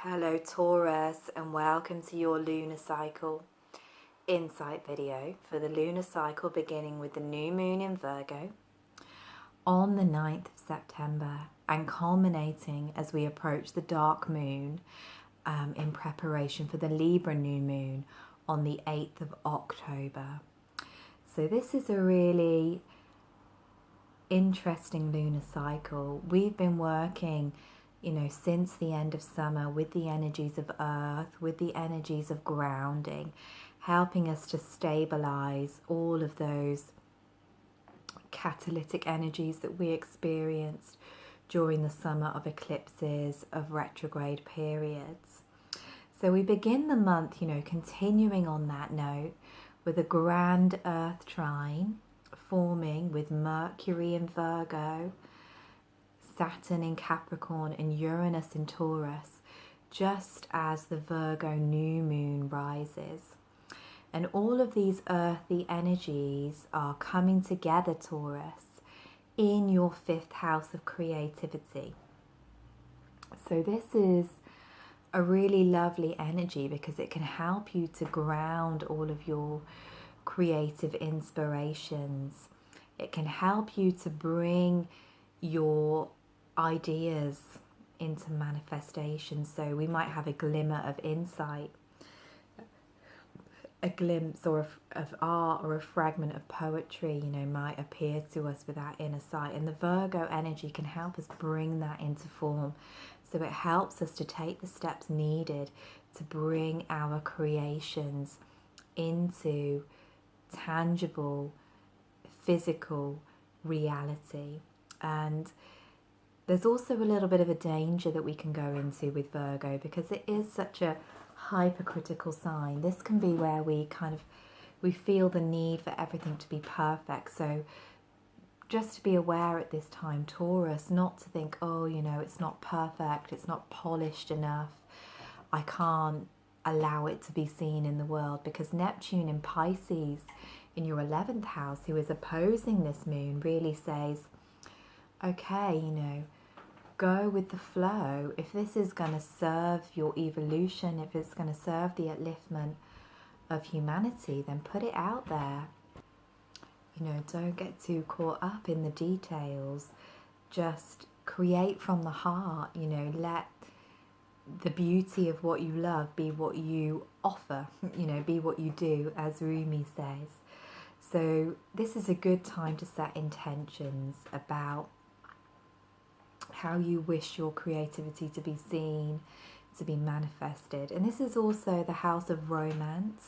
Hello Taurus, and welcome to your Lunar Cycle insight video for the Lunar Cycle beginning with the new moon in Virgo on the 9th of September and culminating as we approach the dark moon in preparation for the Libra New Moon on the 8th of October. So this is a really interesting lunar cycle. We've been working since the end of summer with the energies of earth, with the energies of grounding, helping us to stabilize all of those catalytic energies that we experienced during the summer of eclipses, of retrograde periods. So we begin the month, continuing on that note with a grand earth trine forming with Mercury in Virgo, Saturn in Capricorn and Uranus in Taurus, just as the Virgo New Moon rises. And all of these earthy energies are coming together, Taurus, in your 5th house of creativity. So this is a really lovely energy because it can help you to ground all of your creative inspirations. It can help you to bring your ideas into manifestation. So we might have a glimmer of insight, a glimpse of art or a fragment of poetry, might appear to us with our inner sight. And the Virgo energy can help us bring that into form. So it helps us to take the steps needed to bring our creations into tangible, physical reality. And there's also a little bit of a danger that we can go into with Virgo because it is such a hypercritical sign. This can be where we feel the need for everything to be perfect. So just to be aware at this time, Taurus, not to think, it's not perfect, it's not polished enough, I can't allow it to be seen in the world, because Neptune in Pisces in your 11th house, who is opposing this moon, really says, okay, go with the flow. If this is going to serve your evolution, if it's going to serve the upliftment of humanity, then put it out there. Don't get too caught up in the details. Just create from the heart. Let the beauty of what you love be what you offer, be what you do, as Rumi says. So this is a good time to set intentions about how you wish your creativity to be seen, to be manifested. And this is also the house of romance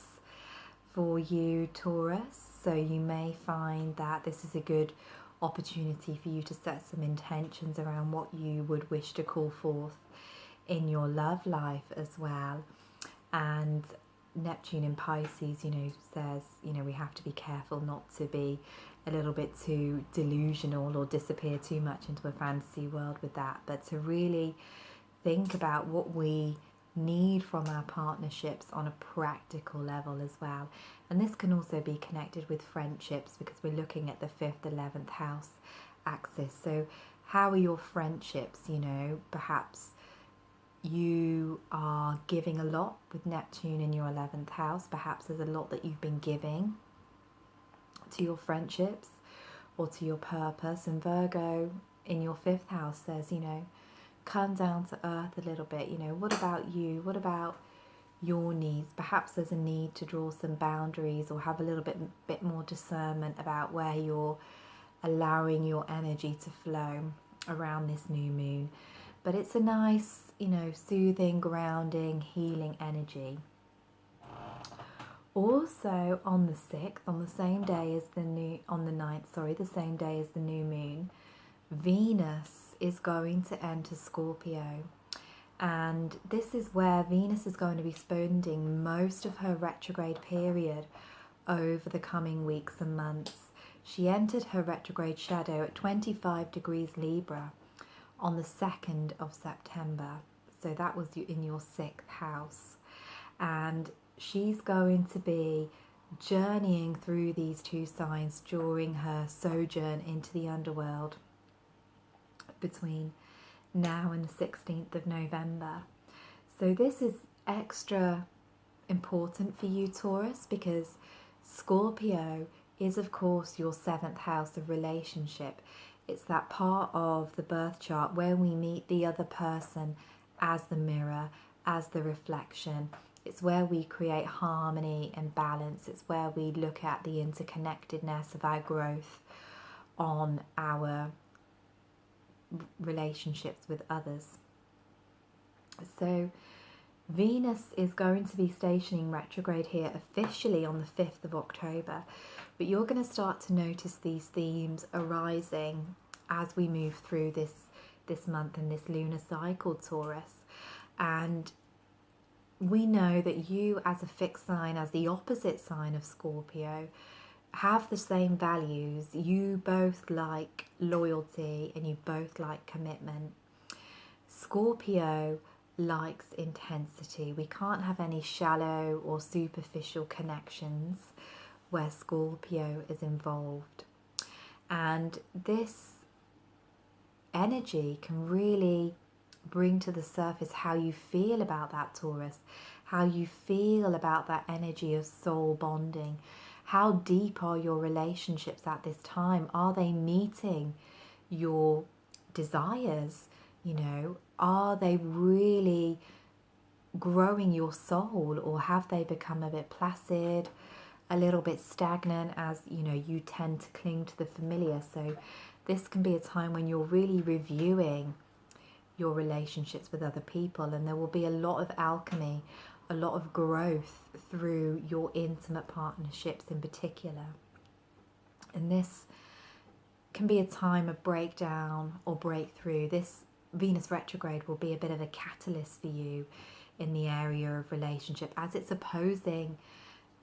for you, Taurus. So you may find that this is a good opportunity for you to set some intentions around what you would wish to call forth in your love life as well. And Neptune in Pisces, says, we have to be careful not to be a little bit too delusional or disappear too much into a fantasy world with that, but to really think about what we need from our partnerships on a practical level as well. And this can also be connected with friendships because we're looking at the 5th, 11th house axis. So how are your friendships? Perhaps you are giving a lot with Neptune in your 11th house. Perhaps there's a lot that you've been giving to your friendships or to your purpose. And Virgo in your 5th house says, come down to earth a little bit. What about you? What about your needs? Perhaps there's a need to draw some boundaries or have a little bit more discernment about where you're allowing your energy to flow around this new moon. But it's a nice, soothing, grounding, healing energy. Also on the 6th, on the same day as the 9th, the same day as the new moon, Venus is going to enter Scorpio. And this is where Venus is going to be spending most of her retrograde period over the coming weeks and months. She entered her retrograde shadow at 25 degrees Libra on the 2nd of September. So that was in your 6th house. And she's going to be journeying through these two signs during her sojourn into the underworld between now and the 16th of November. So this is extra important for you, Taurus, because Scorpio is, of course, your 7th house of relationship. It's that part of the birth chart where we meet the other person as the mirror, as the reflection. It's where we create harmony and balance. It's where we look at the interconnectedness of our growth on our relationships with others. So Venus is going to be stationing retrograde here officially on the 5th of October, but you're going to start to notice these themes arising as we move through this month and this lunar cycle, Taurus. And we know that you, as a fixed sign, as the opposite sign of Scorpio, have the same values. You both like loyalty and you both like commitment. Scorpio likes intensity. We can't have any shallow or superficial connections where Scorpio is involved. And this energy can really bring to the surface how you feel about that, Taurus, how you feel about that energy of soul bonding. How deep are your relationships at this time? Are they meeting your desires? You know, are they really growing your soul, or have they become a bit placid, a little bit stagnant, as you know, you tend to cling to the familiar? So this can be a time when you're really reviewing your relationships with other people, and there will be a lot of alchemy, a lot of growth through your intimate partnerships in particular. And this can be a time of breakdown or breakthrough. This Venus retrograde will be a bit of a catalyst for you in the area of relationship, as it's opposing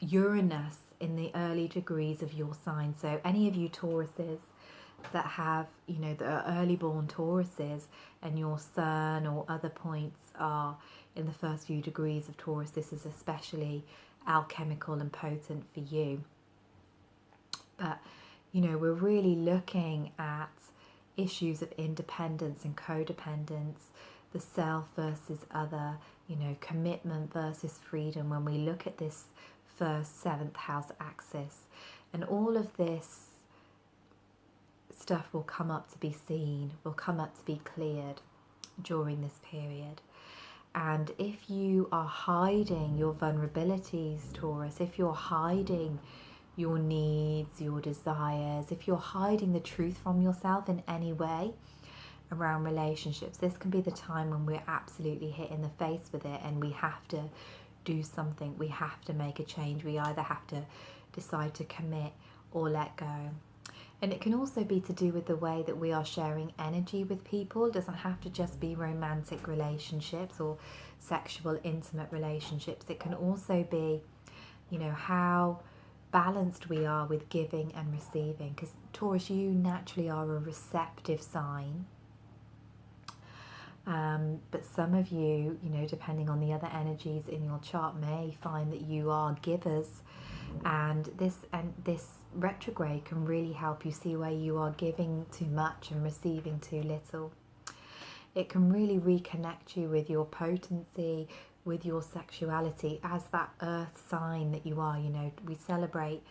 Uranus in the early degrees of your sign. So any of you Tauruses that have, you know, that are early born Tauruses and your sun or other points are in the first few degrees of Taurus, this is especially alchemical and potent for you. But, you know, we're really looking at issues of independence and codependence, the self versus other, you know, commitment versus freedom when we look at this first 7th house axis. And all of this stuff will come up to be seen, will come up to be cleared during this period. And if you are hiding your vulnerabilities, Taurus, if you're hiding your needs, your desires, if you're hiding the truth from yourself in any way around relationships, this can be the time when we're absolutely hit in the face with it, and we have to do something. We have to make a change. We either have to decide to commit or let go. And it can also be to do with the way that we are sharing energy with people. It doesn't have to just be romantic relationships or sexual, intimate relationships. It can also be, you know, how balanced we are with giving and receiving. Because Taurus, you naturally are a receptive sign. But some of you, you know, depending on the other energies in your chart, may find that you are givers. And this retrograde can really help you see where you are giving too much and receiving too little. It can really reconnect you with your potency, with your sexuality as that earth sign that you are. You know, we celebrate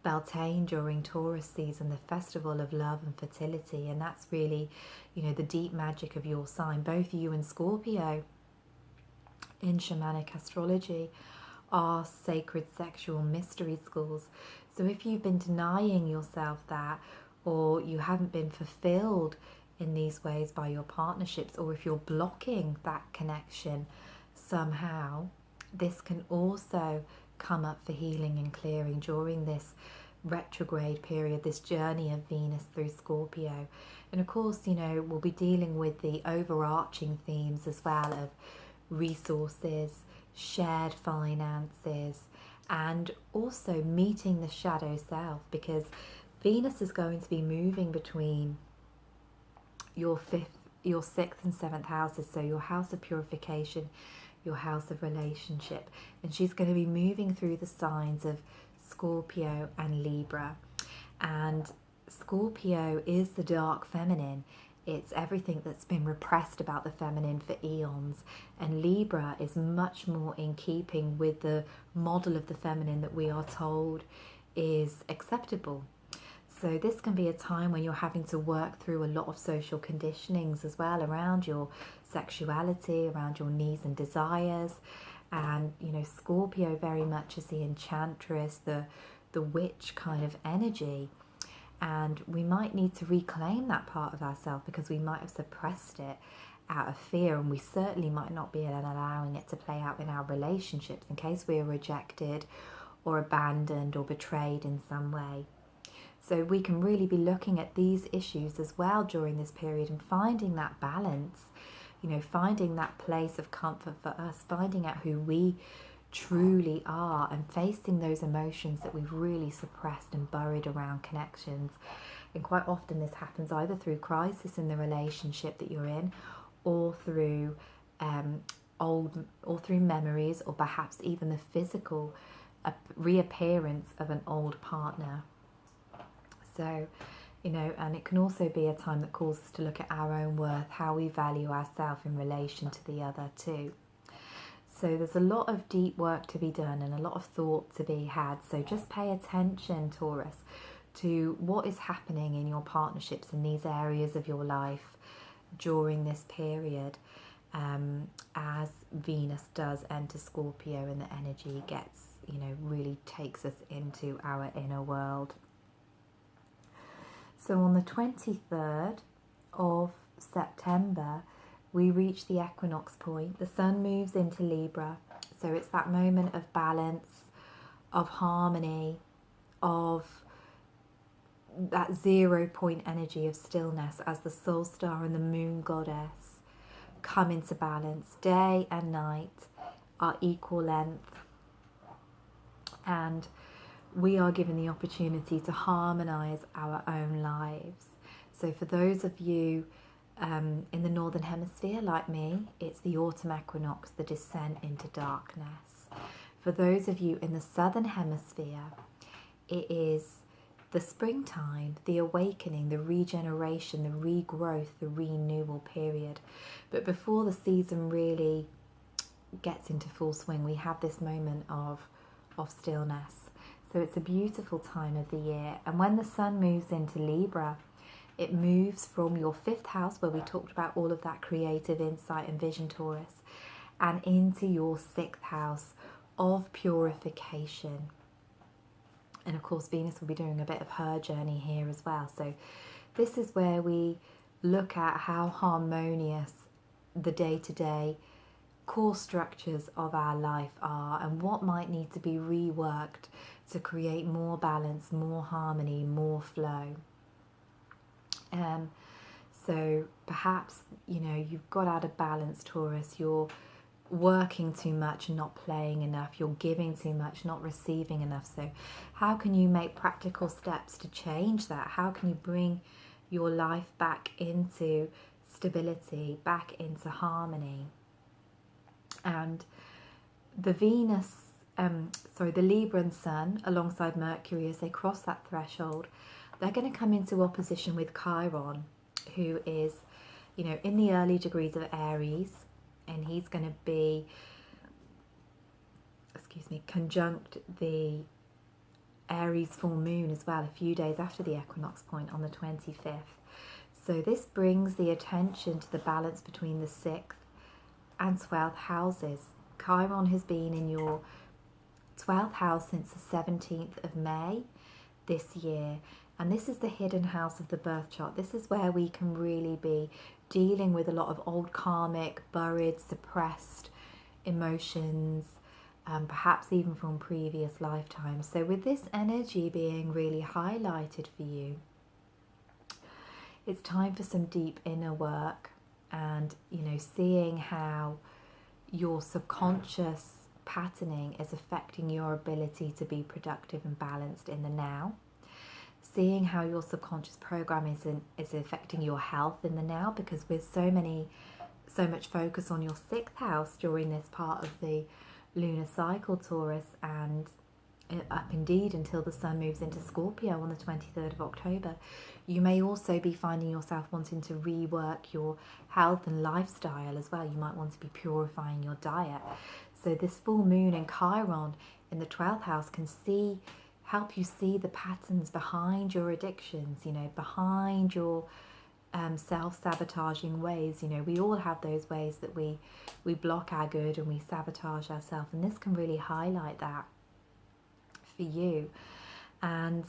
Beltane during Taurus season, the festival of love and fertility, and that's really, you know, the deep magic of your sign. Both you and Scorpio in shamanic astrology are sacred sexual mystery schools. So if you've been denying yourself that, or you haven't been fulfilled in these ways by your partnerships, or if you're blocking that connection somehow, this can also come up for healing and clearing during this retrograde period, this journey of Venus through Scorpio. And of course, you know, we'll be dealing with the overarching themes as well of resources, shared finances, and also meeting the shadow self, because Venus is going to be moving between your 6th and 7th houses, so your house of purification, your house of relationship, and she's going to be moving through the signs of Scorpio and Libra. And Scorpio is the dark feminine, It's everything that's been repressed about the feminine for eons. And Libra is much more in keeping with the model of the feminine that we are told is acceptable. So this can be a time when you're having to work through a lot of social conditionings as well around your sexuality, around your needs and desires. And, you know, Scorpio very much is the enchantress, the witch kind of energy. And we might need to reclaim that part of ourselves because we might have suppressed it out of fear, and we certainly might not be allowing it to play out in our relationships in case we are rejected or abandoned or betrayed in some way. So we can really be looking at these issues as well during this period and finding that balance, you know, finding that place of comfort for us, finding out who we truly are and facing those emotions that we've really suppressed and buried around connections. And quite often this happens either through crisis in the relationship that you're in, or through through memories, or perhaps even the physical reappearance of an old partner. So, you know, and it can also be a time that calls us to look at our own worth, how we value ourselves in relation to the other too. So there's a lot of deep work to be done and a lot of thought to be had. So just pay attention, Taurus, to what is happening in your partnerships in these areas of your life during this period, as Venus does enter Scorpio and the energy gets, you know, really takes us into our inner world. So on the 23rd of September, we reach the equinox point. The sun moves into Libra. So it's that moment of balance, of harmony, of that 0 point energy of stillness as the soul star and the moon goddess come into balance. Day and night are equal length. And we are given the opportunity to harmonize our own lives. So for those of you in the northern hemisphere like me, it's the autumn equinox, the descent into darkness. For those of you in the southern hemisphere, it is the springtime, the awakening, the regeneration, the regrowth, the renewal period. But before the season really gets into full swing, we have this moment of stillness. So it's a beautiful time of the year. And when the sun moves into Libra, it moves from your 5th house, where we talked about all of that creative insight and vision, Taurus, and into your 6th house of purification. And of course, Venus will be doing a bit of her journey here as well. So this is where we look at how harmonious the day-to-day core structures of our life are and what might need to be reworked to create more balance, more harmony, more flow. So perhaps, you know, you've got out of balance, Taurus. You're working too much, not playing enough. You're giving too much, not receiving enough. So how can you make practical steps to change that? How can you bring your life back into stability, back into harmony? And the the Libra and Sun alongside Mercury, as they cross that threshold, they're going to come into opposition with Chiron, who is, you know, in the early degrees of Aries, and he's going to be, conjunct the Aries full moon as well, a few days after the equinox point on the 25th. So this brings the attention to the balance between the 6th and 12th houses. Chiron has been in your 12th house since the 17th of May this year. And this is the hidden house of the birth chart. This is where we can really be dealing with a lot of old karmic, buried, suppressed emotions, perhaps even from previous lifetimes. So with this energy being really highlighted for you, it's time for some deep inner work and, you know, seeing how your subconscious patterning is affecting your ability to be productive and balanced in the now. Seeing how your subconscious program is affecting your health in the now, because with so much focus on your 6th house during this part of the lunar cycle, Taurus, and up indeed until the sun moves into Scorpio on the 23rd of October. You may also be finding yourself wanting to rework your health and lifestyle as well. You might want to be purifying your diet. So this full moon in Chiron in the 12th house can help you see the patterns behind your addictions, you know, behind your self-sabotaging ways. You know, we all have those ways that we block our good and we sabotage ourselves, and this can really highlight that for you. And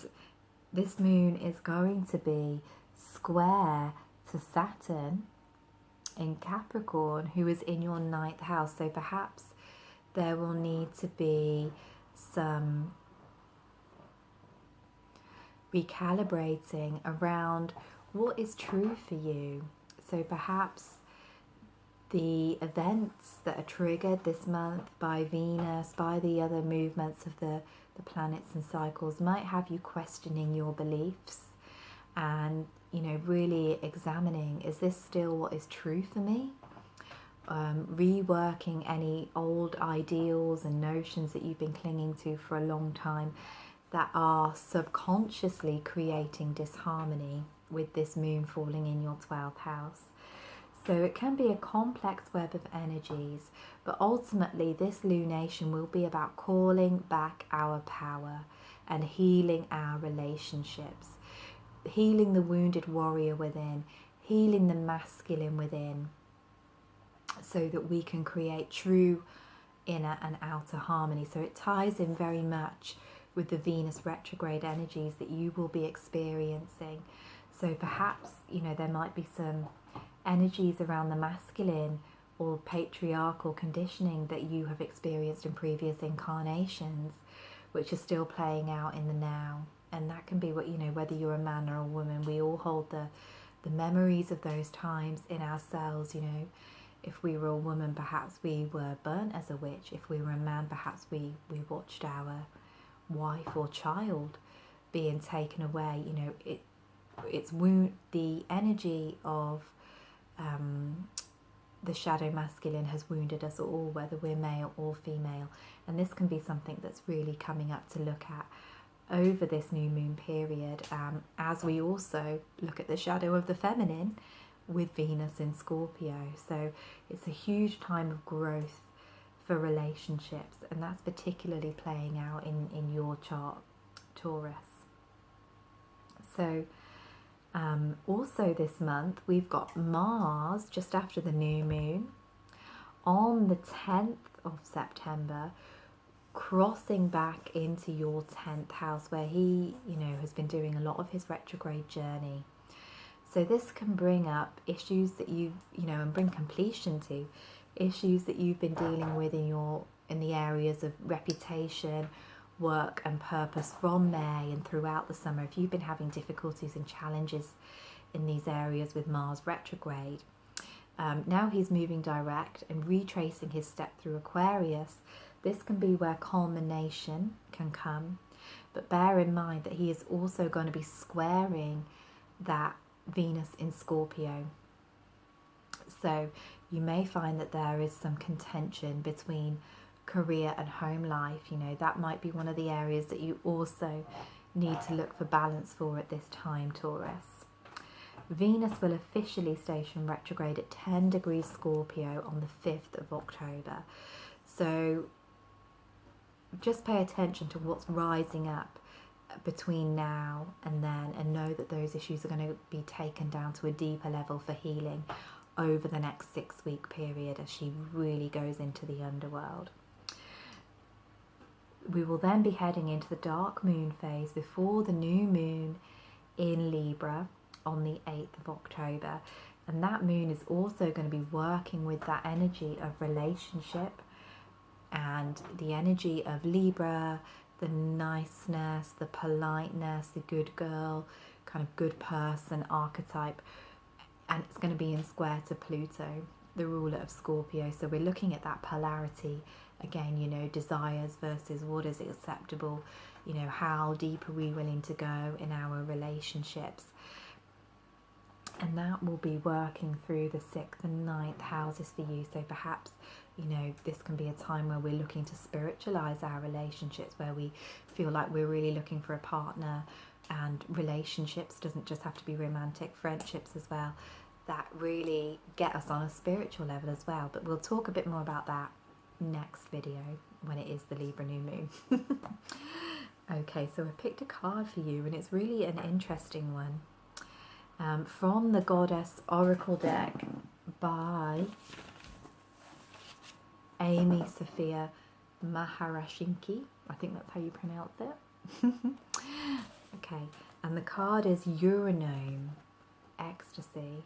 this moon is going to be square to Saturn in Capricorn, who is in your 9th house. So perhaps there will need to be some recalibrating around what is true for you. So perhaps the events that are triggered this month by Venus, by the other movements of the planets and cycles, might have you questioning your beliefs and, you know, really examining, is this still what is true for me? Reworking any old ideals and notions that you've been clinging to for a long time that are subconsciously creating disharmony with this moon falling in your 12th house. So it can be a complex web of energies, but ultimately this lunation will be about calling back our power and healing our relationships, healing the wounded warrior within, healing the masculine within, so that we can create true inner and outer harmony. So it ties in very much with the Venus retrograde energies that you will be experiencing. So perhaps, you know, there might be some energies around the masculine or patriarchal conditioning that you have experienced in previous incarnations, which are still playing out in the now. And that can be what, you know, whether you're a man or a woman, we all hold the memories of those times in ourselves. You know, if we were a woman, perhaps we were burnt as a witch. If we were a man, perhaps we watched our wife or child being taken away. You know, it's the energy of the shadow masculine has wounded us all, whether we're male or female, and this can be something that's really coming up to look at over this new moon period, as we also look at the shadow of the feminine with Venus in Scorpio. So it's a huge time of growth for relationships, and that's particularly playing out in your chart, Taurus. So also this month we've got Mars just after the new moon on the 10th of September crossing back into your 10th house, where he, you know, has been doing a lot of his retrograde journey. So this can bring up issues that you know, and bring completion to issues that you've been dealing with in the areas of reputation, work and purpose from May and throughout the summer. If you've been having difficulties and challenges in these areas with Mars retrograde, now he's moving direct and retracing his step through Aquarius. This can be where culmination can come, but bear in mind that he is also going to be squaring that Venus in Scorpio. So you may find that there is some contention between career and home life. You know, that might be one of the areas that you also need to look for balance for at this time, Taurus. Venus will officially station retrograde at 10 degrees Scorpio on the 5th of October. So just pay attention to what's rising up between now and then, and know that those issues are going to be taken down to a deeper level for healing over the next 6-week period as she really goes into the underworld. We will then be heading into the dark moon phase before the new moon in Libra on the 8th of October. And that moon is also going to be working with that energy of relationship and the energy of Libra, the niceness, the politeness, the good girl, kind of good person archetype. And it's going to be in square to Pluto, the ruler of Scorpio. So we're looking at that polarity again, you know, desires versus what is acceptable, you know, how deep are we willing to go in our relationships. And that will be working through the 6th and 9th houses for you. So perhaps You know, this can be a time where we're looking to spiritualize our relationships, where we feel like we're really looking for a partner, and relationships doesn't just have to be romantic, friendships as well, that really get us on a spiritual level as well. But we'll talk a bit more about that next video when it is the Libra New Moon. Okay, so I picked a card for you, and it's really an interesting one. From the Goddess Oracle deck by Amy Sophia Maharashinki. I think that's how you pronounce it. Okay, and the card is Uranome, Ecstasy.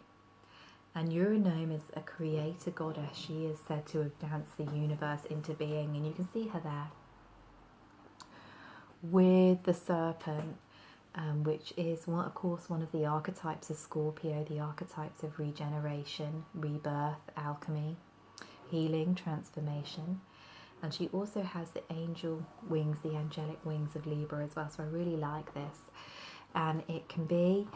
And Uranome is a creator goddess. She is said to have danced the universe into being, and you can see her there with the serpent, which is, of course, one of the archetypes of Scorpio, the archetypes of regeneration, rebirth, alchemy, healing, transformation. And she also has the angel wings, the angelic wings of Libra as well. So I really like this. And it can be,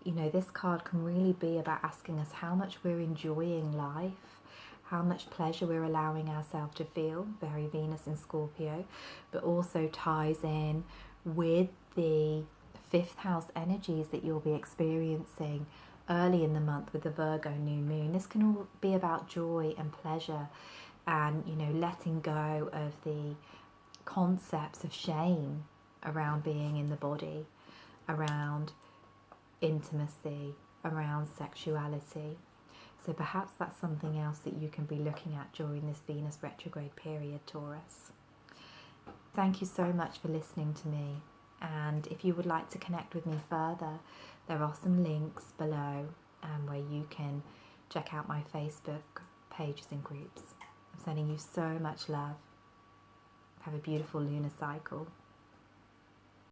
you know, this card can really be about asking us how much we're enjoying life, how much pleasure we're allowing ourselves to feel, very Venus in Scorpio, but also ties in with the 5th house energies that you'll be experiencing early in the month with the Virgo New Moon. This can all be about joy and pleasure, and, you know, letting go of the concepts of shame around being in the body, around intimacy, around sexuality. So perhaps that's something else that you can be looking at during this Venus retrograde period, Taurus. Thank you so much for listening to me. And if you would like to connect with me further, there are some links below where you can check out my Facebook pages and groups. I'm sending you so much love. Have a beautiful lunar cycle.